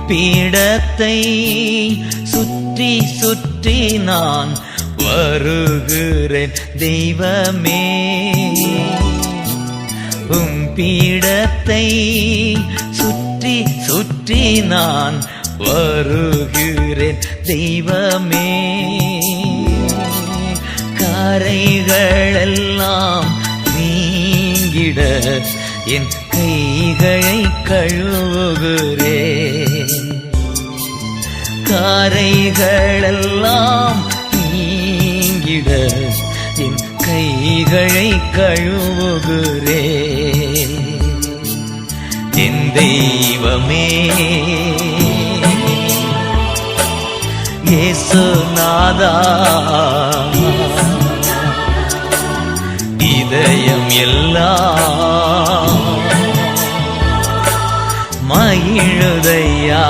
பீடத்தை சுற்றி சுற்றி நான் வருகிறேன் தெய்வமே. பீடத்தை சுற்றி சுற்றி நான் வருகிறேன் தெய்வமே. கரைகளெல்லாம் நீங்கிட என் கைகளை கழுவுகிறேன். கரைகளெல்லாம் நீங்கிட என் கைகளை கழுவுகிறேன். என் தெய்வமே இயேசுநாதா, இதயம் எல்லாம் மகிழுதையா.